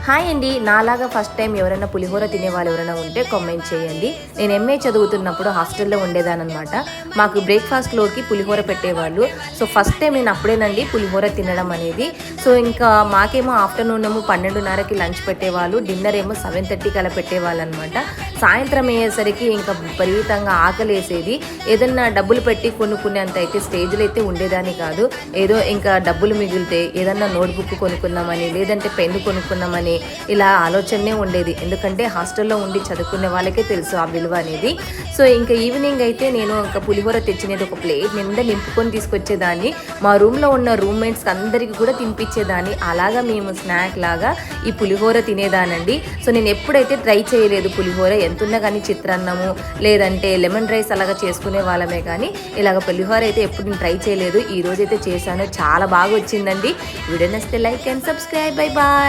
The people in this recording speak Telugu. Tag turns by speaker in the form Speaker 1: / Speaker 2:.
Speaker 1: హాయ్ అండి, నాలాగా ఫస్ట్ టైం ఎవరైనా పులిహోర తినే వాళ్ళు ఎవరైనా ఉంటే కామెంట్ చేయండి. నేను ఎంఏ చదువుతున్నప్పుడు హాస్టల్లో ఉండేదానమాట. మాకు బ్రేక్ఫాస్ట్లోకి పులిహోర పెట్టేవాళ్ళు. సో ఫస్ట్ టైం నేను అప్పుడేనండి పులిహోర తినడం అనేది. సో ఇంకా మాకేమో ఆఫ్టర్నూన్ ఏమో 12:30కి లంచ్ పెట్టేవాళ్ళు, డిన్నర్ ఏమో 7:30కి అలా పెట్టేవాళ్ళు అనమాట. సాయంత్రం అయ్యేసరికి ఇంకా విపరీతంగా ఆకలేసేది. ఏదన్నా డబ్బులు పెట్టి కొనుక్కునేంత అయితే స్టేజ్లో అయితే ఉండేదాన్ని కాదు. ఏదో ఇంకా డబ్బులు మిగిలితే ఏదన్నా నోట్బుక్ కొనుక్కుందామని, లేదంటే పెన్ను కొనుక్కుందామని ఇలా ఆలోచనే ఉండేది. ఎందుకంటే హాస్టల్లో ఉండి చదువుకునే వాళ్ళకే తెలుసు ఆ విలువ అనేది. సో ఇంకా ఈవినింగ్ అయితే నేను ఇంకా పులిహోర తెచ్చినది ఒక ప్లేట్ నిండా నింపుకొని తీసుకొచ్చేదాన్ని. మా రూమ్లో ఉన్న రూమ్మేట్స్కి అందరికీ కూడా తినిపించేదాన్ని. అలాగా మేము స్నాక్ లాగా ఈ పులిహోర తినేదానండి. సో నేను ఎప్పుడైతే ట్రై చేయలేదు పులిహోర, ఎంతున్నా కానీ చిత్రాన్నము లేదంటే లెమన్ రైస్ అలాగా చేసుకునే వాళ్ళమే, కానీ ఇలాగ పులిహోర అయితే ఎప్పుడు నేను ట్రై చేయలేదు. ఈ రోజైతే చేశాను, చాలా బాగా వచ్చిందండి. వీడియో నచ్చితే like and subscribe. Bye bye.